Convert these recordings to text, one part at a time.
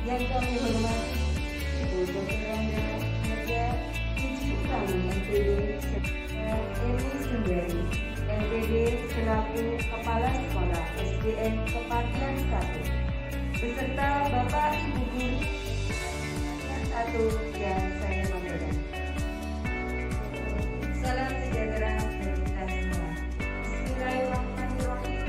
Yang kami hormati Ibu Dr. Rangga Haja Puji Utami MPD Eni Sundari MPD selaku Kepala Sekolah SDN Kepatian 1 beserta Bapak Ibu Guru satu yang saya banggakan. Salam sejahtera bagi kita semua. Bismillahirrahmanirrahim.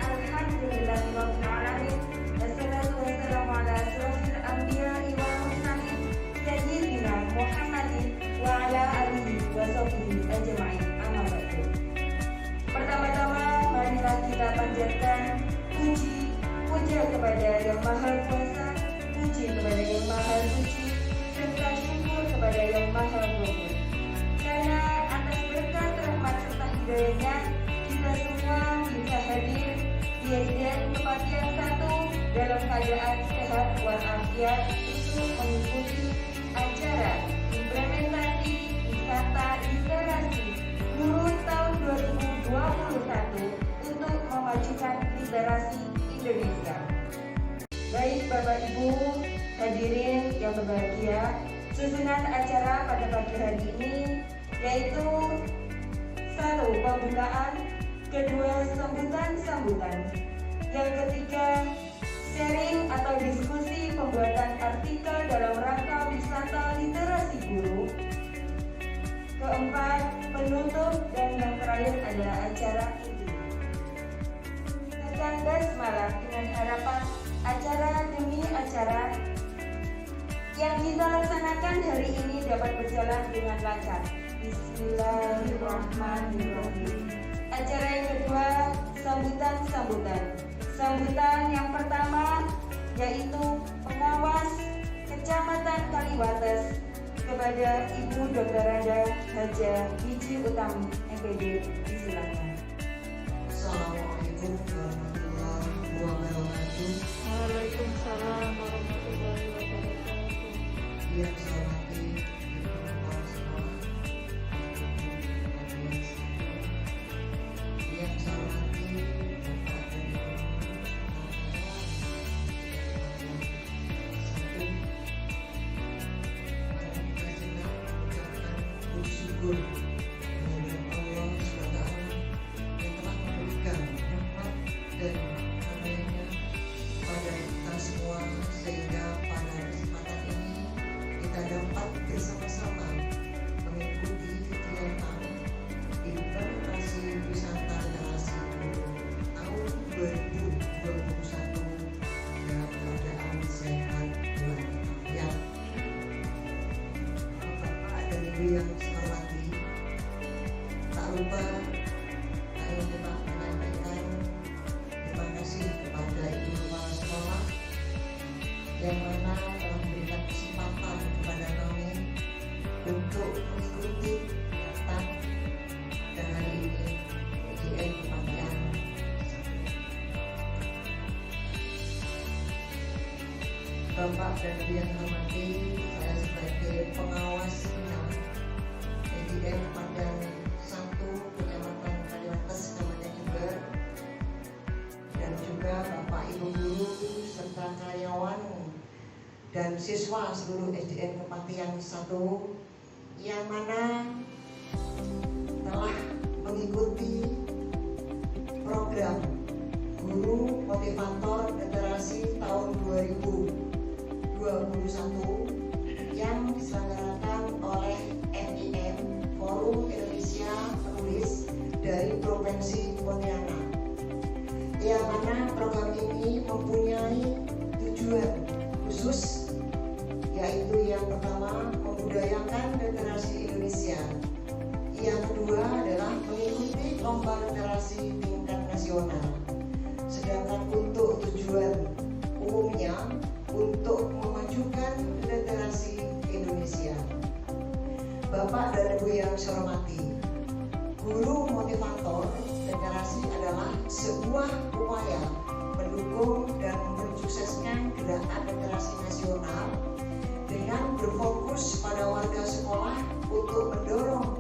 Alhamdulillahirabbil alamin. Wassalatu wassalamu ala asyrofil anbiya'i wal mursalin sayyidina Muhammadin wa ala alihi wa sahbihi ajma'in. Amma ba'du. Pertama-tama marilah kita panjatkan puja kepada Yang Maha Kuasa, puji kepada Yang Maha Suci, serta syukur kepada Yang Maha Pengampun. Karena atas berkat rahmat serta hidayahnya, kita semua bisa hadir di SDN Kepatian 1 dalam keadaan sehat walafiat untuk mengikuti acara implementasi wisata literasi guru tahun 2021 untuk memajukan literasi Indonesia. Baik Bapak Ibu hadirin yang berbahagia, susunan acara pada pagi hari ini yaitu 1. Pembukaan, 2. Sambutan-sambutan, yang ketiga sharing atau diskusi pembuatan artikel dalam rangka wisata literasi guru, keempat penutup, dan yang terakhir adalah acara inti. Kita basmalah dengan harapan acara demi acara yang kita laksanakan hari ini dapat berjalan dengan lancar. Bismillahirrahmanirrahim. Acara yang kedua, sambutan-sambutan. Sambutan yang pertama yaitu pengawas Kecamatan Kaliwates kepada Ibu Dr. Rangga Haja Puji Utami MPD. Disilakan. Assalamualaikum warahmatullahi wabarakatuh. Waalaikumsalam warahmatullahi wabarakatuh. Yang saya hormati kepala sekolah, yang saya hormati Bapak dan Ibu kita juga mengucapkan puji syukur kehadirat Allah SWT yang telah memberikan rahmat dan karunia pada kita semua, sehingga pada kesempatan ini kita dapat bersama-sama mengikuti kegiatan implementasi wisata literasi tahun 2021 dalam keadaan sehat walafiat. Bapak dan Ibu yang saya hormati, tak lupa saya lupa menyampaikan terima kasih kepada Ibu Kepala Sekolah yang mana telah memberikan kesempatan kepada kami untuk mengikuti kegiatan pada hari ini SDN Kepatian 1. Bapak dan Ibu yang saya hormati, saya sebagai pengawas SDN Kepatian 1 Kecamatan Kaliwates, Kabupaten Jember, dan juga Bapak Ibu guru serta karyawan dan siswa seluruh SDN Kepatian 1 yang mana telah mengikuti program Guru Motivator Literasi tahun 2021 yang diselenggarakan oleh FIM Forum Indonesia Penulis dari Provinsi Pontianak, yang mana program ini mempunyai tujuan khusus, yaitu yang pertama membudayakan literasi Indonesia, yang kedua adalah mengikuti lomba literasi tingkat nasional, sedangkan untuk tujuan umumnya untuk memajukan literasi Indonesia. Bapak dan Ibu yang saya hormati, guru motivator literasi adalah sebuah upaya mendukung dan mensukseskan gerakan literasi nasional dengan berfokus pada warga sekolah untuk mendorong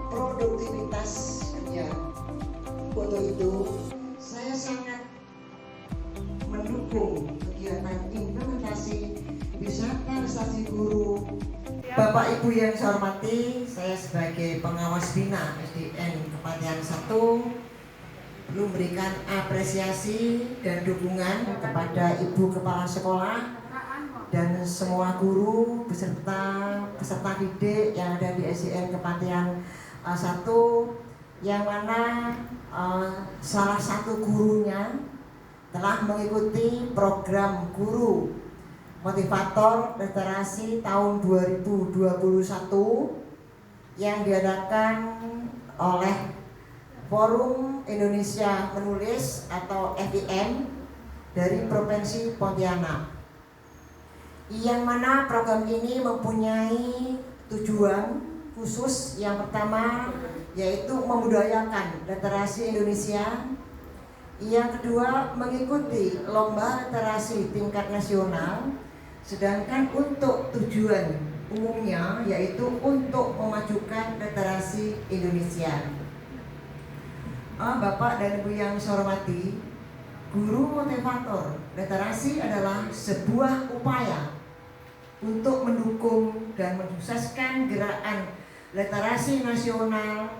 produktivitas kerja. Untuk itu, saya sangat mendukung kegiatan implementasi Bapak Ibu yang saya hormati, saya sebagai pengawas bina SDN Kepatihan 1 perlu memberikan apresiasi dan dukungan kepada Ibu Kepala Sekolah dan semua guru beserta peserta didik yang ada di SDN Kepatihan 1, yang mana salah satu gurunya telah mengikuti program guru motivator literasi tahun 2021 yang diadakan oleh Forum Indonesia Menulis atau FIM dari Provinsi Pontianak, yang mana program ini mempunyai tujuan khusus. Yang pertama yaitu membudayakan literasi Indonesia, yang kedua mengikuti lomba literasi tingkat nasional, sedangkan untuk tujuan umumnya yaitu untuk memajukan literasi Indonesia. Bapak dan Ibu yang saya hormati, guru motivator literasi adalah sebuah upaya untuk mendukung dan mensukseskan gerakan literasi nasional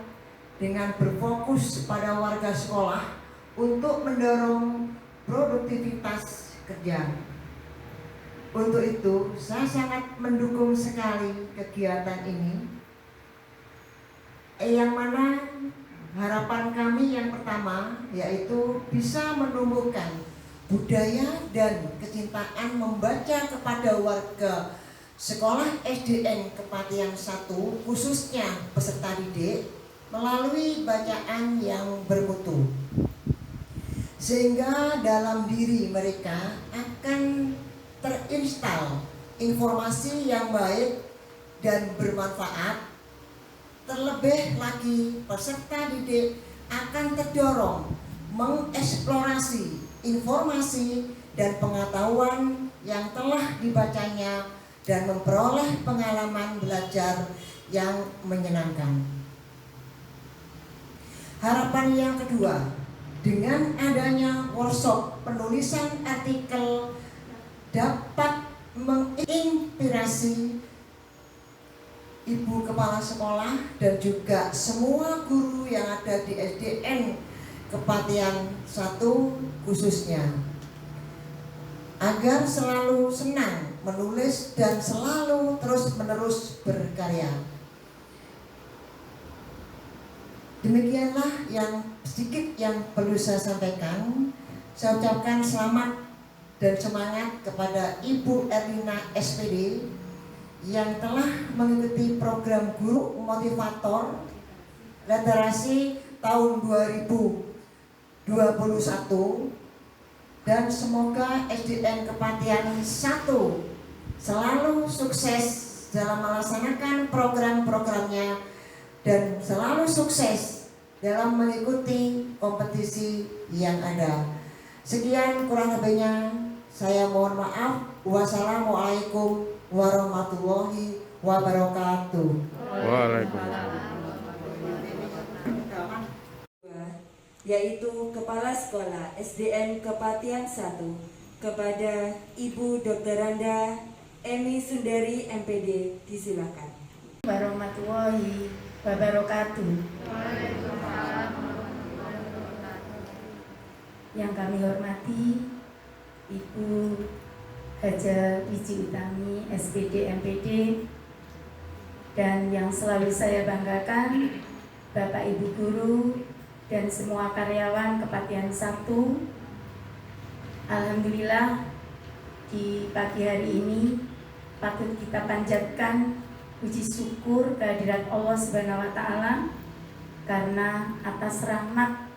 dengan berfokus pada warga sekolah untuk mendorong produktivitas kerja. Untuk itu, saya sangat mendukung sekali kegiatan ini, yang mana harapan kami yang pertama yaitu bisa menumbuhkan budaya dan kecintaan membaca kepada warga sekolah SDN Kepatihan 1, khususnya peserta didik, melalui bacaan yang bermutu, sehingga dalam diri mereka akan terinstal informasi yang baik dan bermanfaat. Terlebih lagi, peserta didik akan terdorong mengeksplorasi informasi dan pengetahuan yang telah dibacanya dan memperoleh pengalaman belajar yang menyenangkan. Harapan yang kedua, dengan adanya workshop penulisan artikel dapat menginspirasi Ibu Kepala Sekolah dan juga semua guru yang ada di SDN Kepatihan 1 khususnya, agar selalu senang menulis dan selalu terus-menerus berkarya. Demikianlah yang sedikit yang perlu saya sampaikan. Saya ucapkan selamat dan semangat kepada Ibu Erlina SPD yang telah mengikuti program guru motivator literasi tahun 2021, dan semoga SDN Kepatihan 1 selalu sukses dalam melaksanakan program-programnya dan selalu sukses dalam mengikuti kompetisi yang ada. Sekian kurang lebihnya, saya mohon maaf. Wassalamualaikum warahmatullahi wabarakatuh. Waalaikumsalam. Yaitu Kepala Sekolah SDN Kepatihan 1 kepada Ibu Dr. Randa Emi Sundari MPD, disilakan. Warahmatullahi wabarakatuh. Yang kami hormati Ibu Haja Wiji Utami SPD MPD, dan yang selalu saya banggakan Bapak Ibu guru dan semua karyawan Kepatihan 1. Alhamdulillah, di pagi hari ini patut kita panjatkan puji syukur kehadirat Allah Subhanahu wa Ta'ala, karena atas rahmat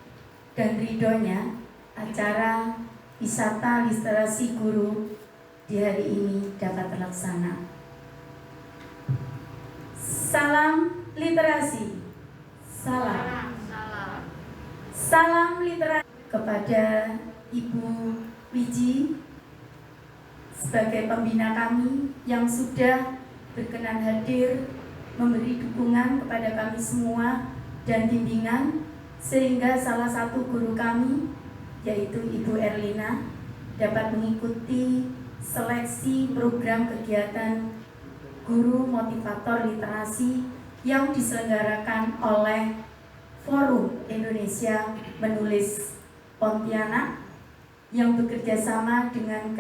dan ridhonya acara wisata literasi guru di hari ini dapat terlaksana. Salam literasi, salam literasi kepada Ibu Wiji sebagai pembina kami yang sudah berkenan hadir memberi dukungan kepada kami semua dan bimbingan, sehingga salah satu guru kami yaitu Ibu Erlina dapat mengikuti seleksi program kegiatan Guru Motivator Literasi yang diselenggarakan oleh Forum Indonesia Menulis Pontianak yang bekerja sama dengan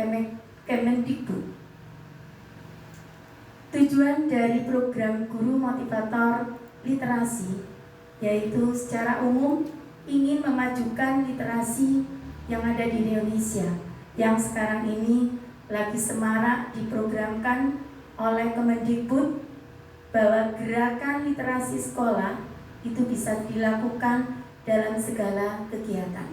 Kemendikbud. Tujuan dari program Guru Motivator Literasi yaitu secara umum ingin memajukan literasi yang ada di Indonesia yang sekarang ini lagi semarak diprogramkan oleh Kemendikbud bahwa gerakan literasi sekolah itu bisa dilakukan dalam segala kegiatan.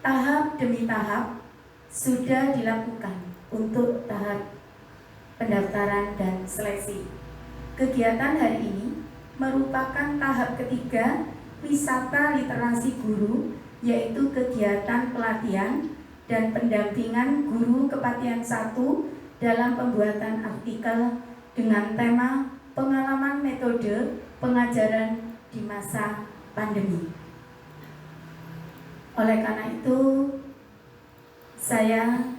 Tahap demi tahap sudah dilakukan untuk tahap pendaftaran dan seleksi. Kegiatan hari ini merupakan tahap ketiga wisata literasi guru, yaitu kegiatan pelatihan dan pendampingan guru kepatihan 1 dalam pembuatan artikel dengan tema pengalaman metode pengajaran di masa pandemi. Oleh karena itu, saya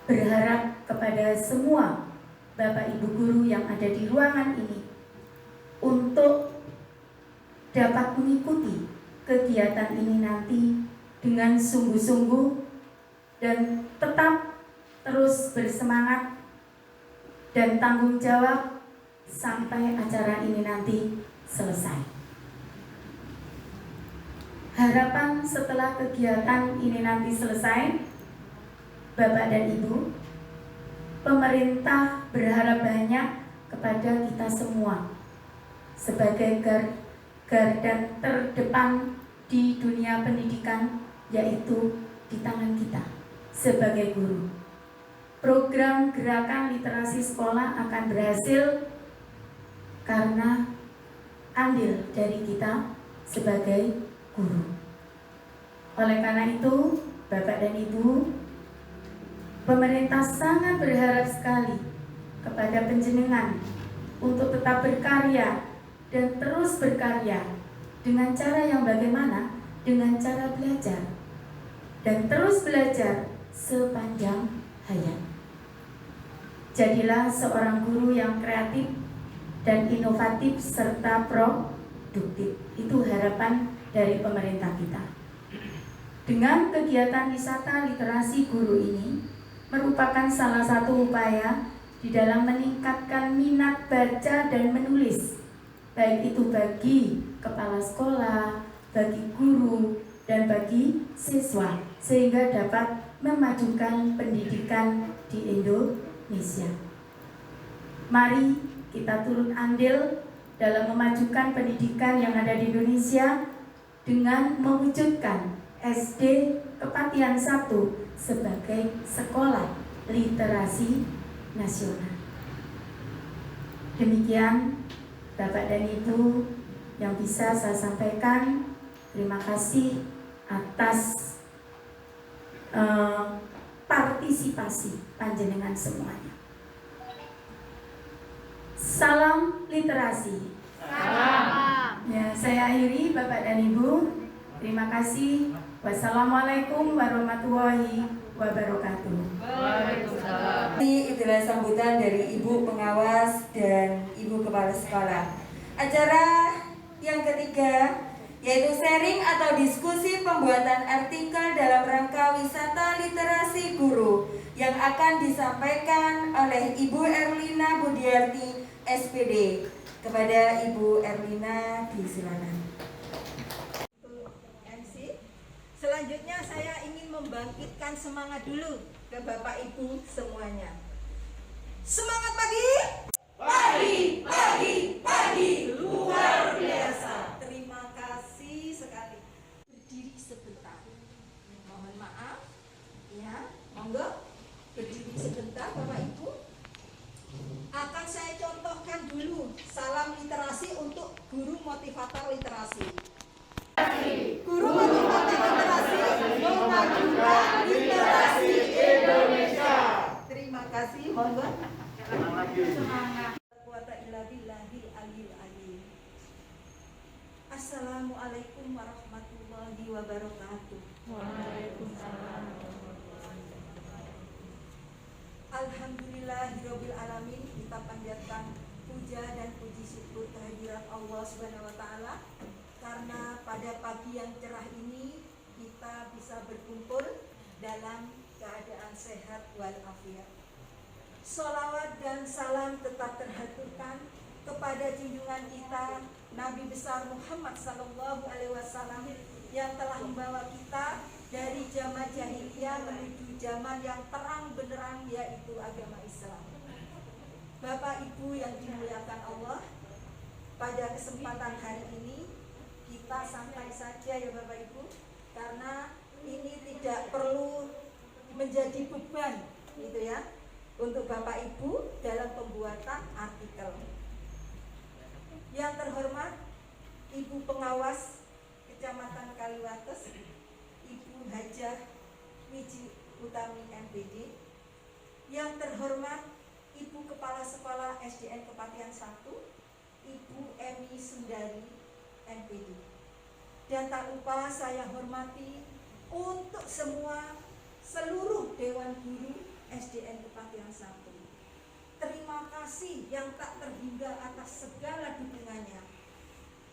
berharap kepada semua Bapak Ibu guru yang ada di ruangan ini untuk dapat mengikuti kegiatan ini nanti dengan sungguh-sungguh dan tetap terus bersemangat dan tanggung jawab sampai acara ini nanti selesai. Harapan setelah kegiatan ini nanti selesai, Bapak dan Ibu, pemerintah berharap banyak kepada kita semua sebagai garda terdepan di dunia pendidikan, yaitu di tangan kita sebagai guru. Program gerakan literasi sekolah akan berhasil karena andil dari kita sebagai guru. Oleh karena itu, Bapak dan Ibu, pemerintah sangat berharap sekali kepada panjenengan untuk tetap berkarya dan terus berkarya dengan cara yang bagaimana? Dengan cara belajar dan terus belajar sepanjang hayat. Jadilah seorang guru yang kreatif dan inovatif serta produktif. Itu harapan dari pemerintah kita. Dengan kegiatan wisata literasi guru ini merupakan salah satu upaya di dalam meningkatkan minat baca dan menulis, baik itu bagi kepala sekolah, bagi guru, dan bagi siswa, sehingga dapat memajukan pendidikan di Indonesia. Mari kita turut andil dalam memajukan pendidikan yang ada di Indonesia dengan mewujudkan SD Kepatihan 1 sebagai sekolah literasi nasional. Demikian Bapak dan Ibu yang bisa saya sampaikan. Terima kasih atas partisipasi panjenengan semuanya. Salam literasi. Salam. Ya, saya akhiri Bapak dan Ibu. Terima kasih. Wassalamualaikum warahmatullahi wabarakatuh. Waalaikumsalam. Ini adalah sambutan dari Ibu Pengawas dan Ibu Kepala Sekolah. Acara yang ketiga yaitu sharing atau diskusi pembuatan artikel dalam rangka wisata literasi guru yang akan disampaikan oleh Ibu Erlina Budiarti SPD. Kepada Ibu Erlina disilakan. MC. Selanjutnya saya ingin membangkitkan semangat dulu ke Bapak Ibu semuanya. Semangat pagi! Pagi, pagi, pagi, luar biasa. Terima kasih sekali. Berdiri sebentar. Mohon maaf. Ya, monggo. Berdiri sebentar Bapak Ibu. Akan saya contohkan dulu salam literasi untuk guru motivator literasi. Guru motivator literasi memajukan literasi Indonesia. Terima kasih, monggo. Semangat. Assalamualaikum warahmatullahi wabarakatuh. Waalaikumsalam. Alhamdulillah. memanjatkan puja dan puji syukur kehadirat Allah Subhanahu wa taala karena pada pagi yang cerah ini kita bisa berkumpul dalam keadaan sehat walafiat. Sholawat dan salam tetap terhaturkan kepada junjungan kita Nabi besar Muhammad sallallahu alaihi wasallam yang telah membawa kita dari zaman jahiliyah menuju zaman yang terang benderang, yaitu agama Islam. Bapak Ibu yang dimuliakan Allah, pada kesempatan hari ini kita santai saja ya Bapak Ibu, karena ini tidak perlu menjadi beban gitu ya untuk Bapak Ibu dalam pembuatan artikel. Yang terhormat Ibu Pengawas Kecamatan Kaliwates, Ibu Hajah Wiji Utami MPD. Yang terhormat Ibu Kepala Sekolah SDN Kepatihan 1, Ibu Emi Sundari MPD. Dan tak lupa saya hormati untuk seluruh Dewan Guru SDN Kepatihan 1. Terima kasih yang tak terhingga atas segala dukungannya.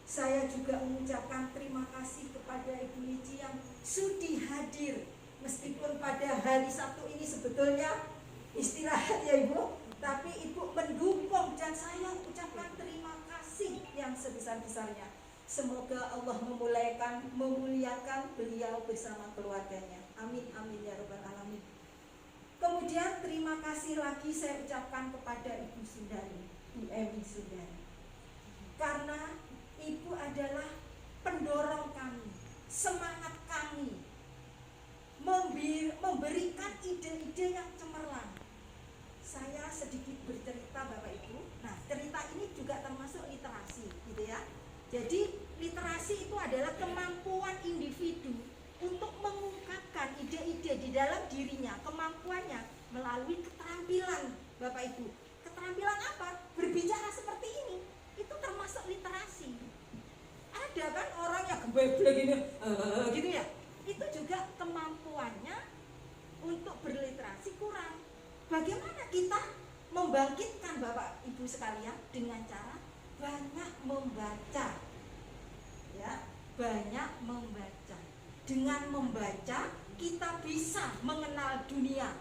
Saya juga mengucapkan terima kasih kepada Ibu Lici yang sudi hadir, meskipun pada hari Sabtu ini sebetulnya istirahat ya Ibu, tapi Ibu mendukung dan saya ucapkan terima kasih yang sebesar-besarnya. Semoga Allah memuliakan beliau bersama keluarganya. Amin amin ya rabbal alamin. Kemudian terima kasih lagi saya ucapkan kepada Ibu Sundari, Bu Emi Sundari, karena Ibu adalah pendorong kami, semangat kami, memberikan ide-ide yang cemerlang. Saya sedikit bercerita Bapak Ibu. Nah, cerita ini juga termasuk literasi gitu ya. Jadi literasi itu adalah kemampuan individu untuk mengungkapkan ide-ide di dalam dirinya, kemampuannya melalui keterampilan Bapak Ibu. Keterampilan apa? Berbicara seperti ini. Itu termasuk literasi. Ada kan orang yang geblek gini, gitu ya. Itu juga kemampuannya untuk berliterasi kurang. Bagaimana kita membangkitkan Bapak Ibu sekalian? Dengan cara banyak membaca. Ya, banyak membaca. Dengan membaca kita bisa mengenal dunia.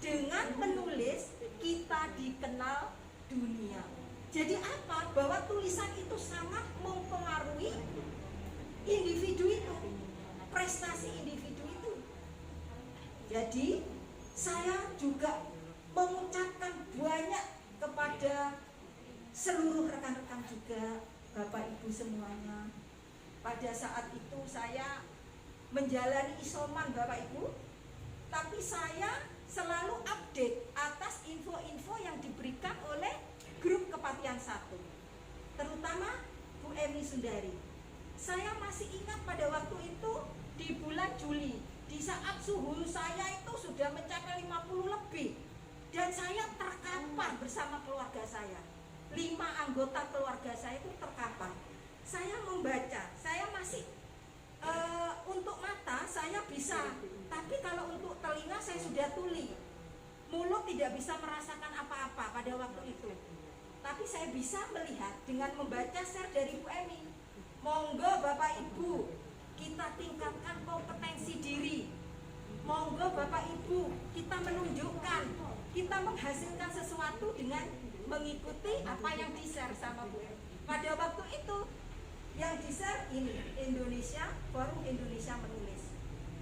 Dengan menulis kita dikenal dunia. Jadi apa? Bahwa tulisan itu sangat mempengaruhi individu itu, prestasi individu itu. Jadi saya juga mengucapkan banyak kepada seluruh rekan-rekan juga, Bapak Ibu semuanya. Pada saat itu saya menjalani isoman Bapak Ibu, tapi saya selalu update atas info-info yang diberikan oleh grup Kepatihan 1, terutama Bu Emi Sundari. Saya masih ingat pada waktu itu di bulan Juli, di saat suhu saya itu sudah mencapai 50 lebih, dan saya terkapar bersama keluarga saya. 5 anggota keluarga saya itu terkapar. Saya membaca, saya masih untuk mata saya bisa, tapi kalau untuk telinga saya sudah tuli. Mulut tidak bisa merasakan apa-apa pada waktu itu. Tapi saya bisa melihat dengan membaca share dari Bu Emi. Monggo Bapak Ibu, kita tingkatkan kompetensi diri. Monggo Bapak Ibu, kita menunjukkan, kita menghasilkan sesuatu dengan mengikuti apa yang di-share sama Bu Emi. Pada waktu itu yang di-share ini Indonesia, Forum Indonesia Menulis.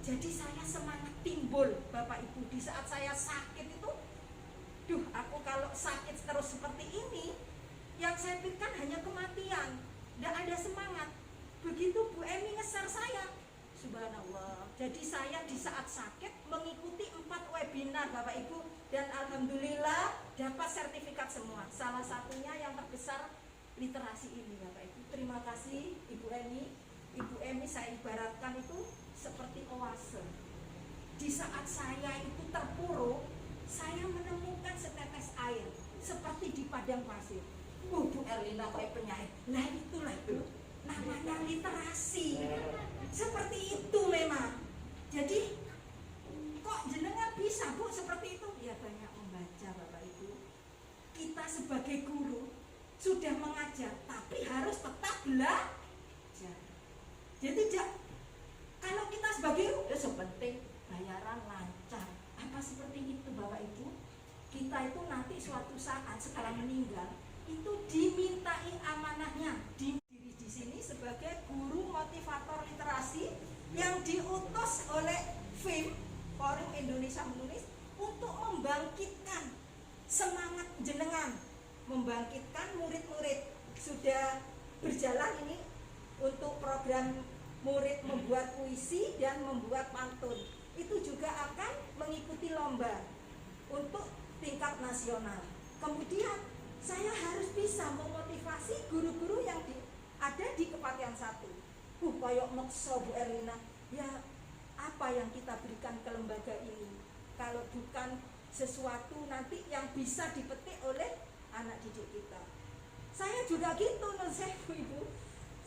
Jadi saya semangat timbul Bapak Ibu di saat saya sakit itu. Duh, aku kalau sakit terus seperti ini, yang saya pikirkan hanya kematian, tidak ada semangat. Begitu Bu Emi nge-share saya, subhanallah. Jadi saya di saat sakit mengikuti 4 webinar Bapak Ibu, dan alhamdulillah dapat sertifikat semua. Salah satunya yang terbesar literasi ini Bapak Ibu. Terima kasih Ibu Emi. Ibu Emi saya ibaratkan itu seperti oase. Di saat saya itu terpuruk, saya menemukan setetes air seperti di padang pasir. Bu Erlina kayak penyair. Nah itulah itu namanya literasi. Seperti itu memang. Jadi kok jenengan bisa Bu seperti itu? Ya banyak membaca Bapak Ibu. Kita sebagai guru sudah mengajar, tapi harus tetap belajar. Jadi kalau kita sebagai guru, ya sepenting bayaran lancar. Apa seperti itu Bapak Ibu? Kita itu nanti suatu saat setelah meninggal itu dimintai amanahnya. Diri di sini sebagai guru motivator literasi yang diutus oleh FIM, Forum Indonesia Menulis, untuk membangkitkan semangat jenengan, membangkitkan murid-murid. Sudah berjalan ini untuk program murid membuat puisi dan membuat pantun. Itu juga akan mengikuti lomba untuk tingkat nasional. Kemudian saya harus bisa memotivasi guru-guru yang ada di Kepatihan 1. Koyok maksa Bu Erlina, ya apa yang kita berikan ke lembaga ini kalau bukan sesuatu nanti yang bisa dipetik oleh anak didik kita. Saya juga gitu, non saya Ibu.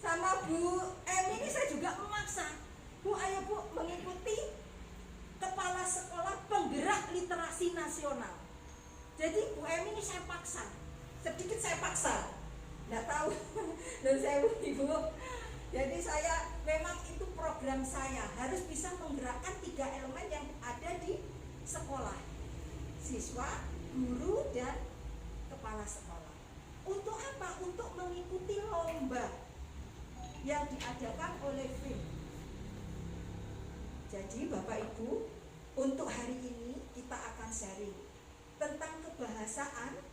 Sama Bu ini saya juga memaksa, Bu ayo Bu mengikuti kepala sekolah penggerak literasi nasional. Jadi Bu ini saya paksa, sedikit saya paksa, nggak tahu non saya Ibu. Jadi saya memang itu program saya harus bisa menggerakkan 3 elemen yang ada di sekolah, siswa, guru, dan kepala sekolah. Untuk apa? Untuk mengikuti lomba yang diadakan oleh FIM. Jadi Bapak Ibu, untuk hari ini kita akan sharing tentang kebahasaan.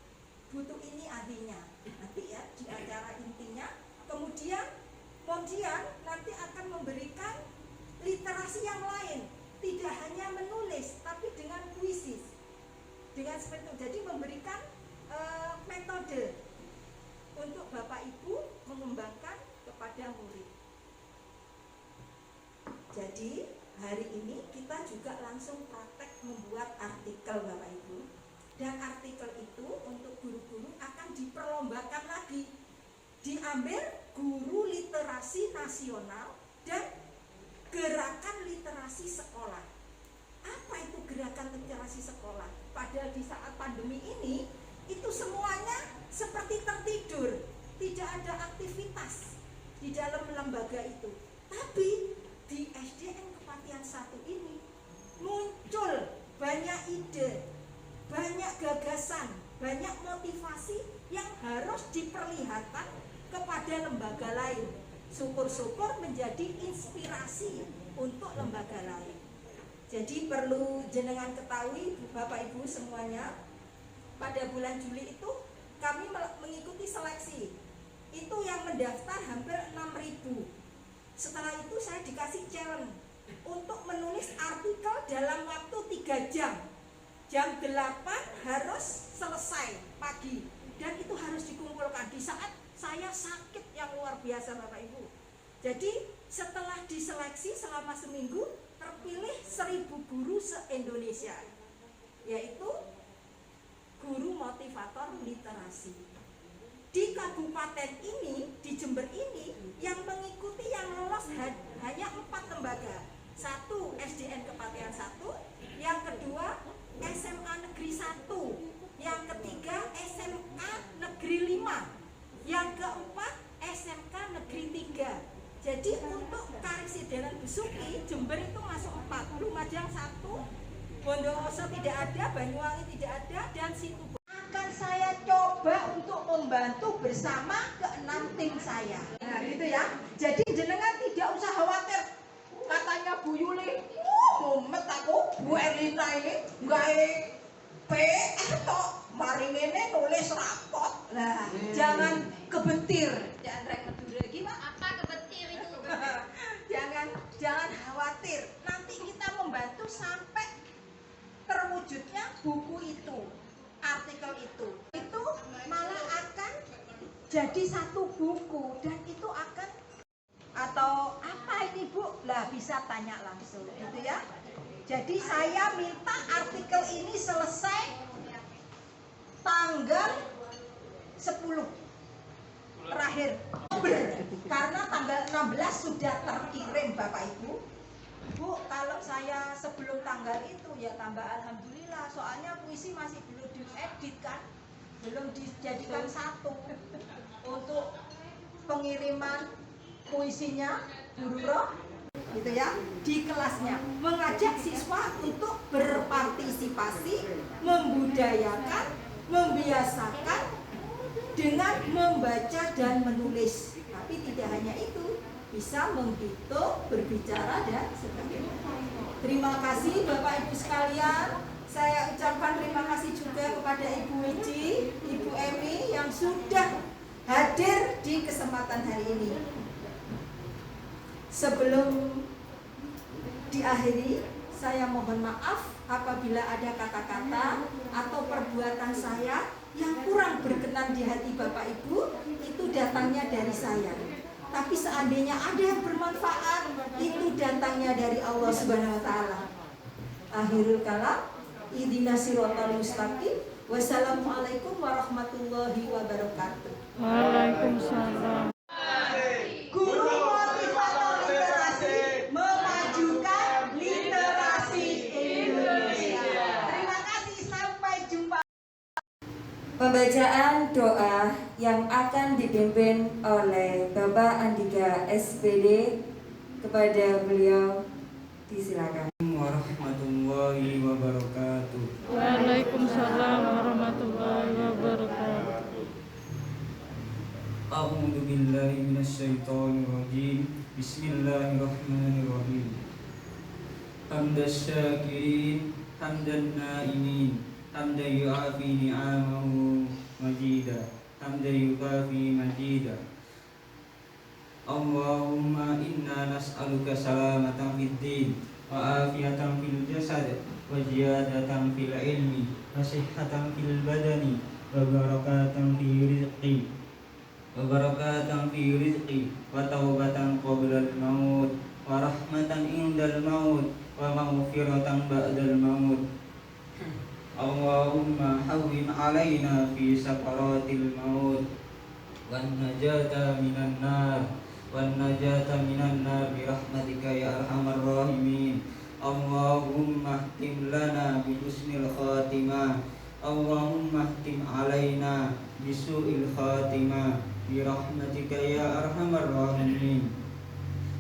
Butuh ini ahlinya nanti ya di acara intinya. Kemudian nanti akan memberikan literasi yang lain, tidak hanya menulis tapi dengan puisi, dengan seperti itu. Jadi memberikan metode untuk Bapak Ibu mengembangkan kepada murid. Jadi hari ini kita juga langsung praktek membuat artikel Bapak Ibu, dan artikel itu untuk guru-guru akan diperlombakan lagi, diambil guru literasi nasional dan gerakan literasi sekolah. Apa itu gerakan literasi sekolah? Padahal di saat pandemi ini itu semuanya seperti tertidur, tidak ada aktivitas di dalam lembaga itu. Tapi di SDN Kepatihan 1 ini muncul banyak ide, banyak gagasan, banyak motivasi yang harus diperlihatkan kepada lembaga lain. Syukur-syukur menjadi inspirasi untuk lembaga lain. Jadi perlu jenengan ketahui Bapak Ibu semuanya, pada bulan Juli itu kami mengikuti seleksi. Itu yang mendaftar hampir 6.000. Setelah itu saya dikasih challenge untuk menulis artikel dalam waktu 3 jam. Jam 8 harus selesai pagi, dan itu harus dikumpulkan di saat saya sakit yang luar biasa Bapak Ibu. Jadi setelah diseleksi selama seminggu terpilih 1.000 guru se-Indonesia, yaitu guru motivator literasi. Di kabupaten ini, di Jember ini, yang mengikuti yang lolos hanya 4 lembaga. 1 SDN Kepatihan 1, yang kedua SMA Negeri 1, yang ketiga SMK Negeri 5, yang keempat SMK Negeri 3. Jadi untuk Karisidenan Besuki, Jember itu masuk 4, Lumajang 1, Bondowoso tidak ada, Banyuwangi tidak ada, dan situ akan saya coba untuk membantu bersama ke-6 tim saya. Nah gitu ya. Jadi jenengan tidak usah khawatir. Katanya Bu Yuli, mumet aku, Bu Erlina ini nggak PR toh, mari ngene nulis rapot. Nah, jangan kebetir, jangan remedure gimana? Apa kebetir itu? jangan khawatir. Nanti kita membantu sampai terwujudnya buku itu, artikel itu malah akan jadi satu buku, dan itu akan, atau apa ini Bu? Lah bisa tanya langsung gitu ya. Jadi saya minta artikel ini selesai tanggal 10 terakhir, karena tanggal 16 sudah terkirim Bapak Ibu. Bu, kalau saya sebelum tanggal itu ya tambah alhamdulillah, soalnya puisi masih belum diedit kan. belum dijadikan satu untuk pengiriman puisinya guru roh gitu ya di kelasnya, mengajak siswa untuk berpartisipasi, membudayakan, membiasakan dengan membaca dan menulis. Tapi tidak hanya itu, bisa menghitung, berbicara dan sebagainya. Terima kasih Bapak Ibu sekalian. Saya ucapkan terima kasih juga kepada Ibu Wiji, Ibu Emi yang sudah hadir di kesempatan hari ini. Sebelum diakhiri, saya mohon maaf apabila ada kata-kata atau perbuatan saya yang kurang berkenan di hati Bapak Ibu, itu datangnya dari saya. Tapi seandainya ada yang bermanfaat, itu datangnya dari Allah Subhanahu wa taala. Akhirul kalam, ihdinas siratal mustaqim. Wassalamualaikum warahmatullahi wabarakatuh. Waalaikumsalam. Guru motivator literasi memajukan literasi Indonesia. Terima kasih, sampai jumpa. Pembacaan doa yang akan dipimpin oleh Bapak Andika SPD, kepada beliau disilakan. Warahmatullahi wabarakatuh. Waalaikumsalam warahmatullahi wabarakatuh. A'udzu billahi minasyaitonir rajim. Bismillahirrahmanirrahim. Hamdas syakirin, hamdan naimin, hamdan yu'afi ni'amahu majida, hamdan yukafi majida. Allahumma inna nas'aluka salamatan fid din wa afiyatan fil jasad wa ziyadatan fil ilmi wa sihhatan fil badani wa barakatan fi rizqi wa taubatan qabla al maut wa rahmatan indal maut wa maghfiratan ba'dal maut. Allahumma hawwin alaina fi sakaratil maut wan najata minan nar birahmatika ya arhamar rahimin. Allahumma htim lana bi husnil khatimah, Allahumma htim alaina bi su'il khatimah birahmatika ya arhamar rahimin.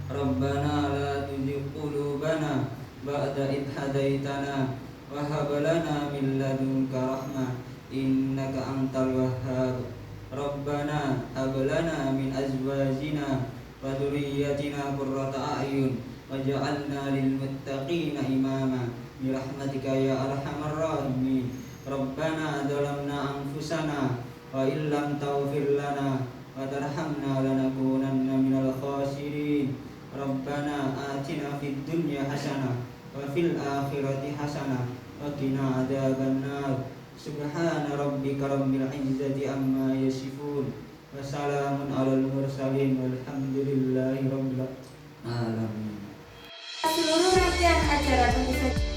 Rabbana la tuzigh qulubana ba'da idh hadaitana wa hab lana min ladunka rahmah innaka antal wahhab. Rabbana hab lana min azwajina wa dhurriyyatina qurrata a'yun waj'alna lil muttaqina imama birahmatika ya arhamar rahimin. Rabbana zalamna anfusana wa illam taghfir lana wa tarhamna lanakunanna minal khasirin. Rabbana atina fid dunya hasanah wa fil akhirati hasanah wa qina adzabannar. Subhana rabbika rabbil izzati amma yasifun wa salamun alal mursalin walhamdulillahi rabbil alamin. Seluruh rangkaian acara tentu saja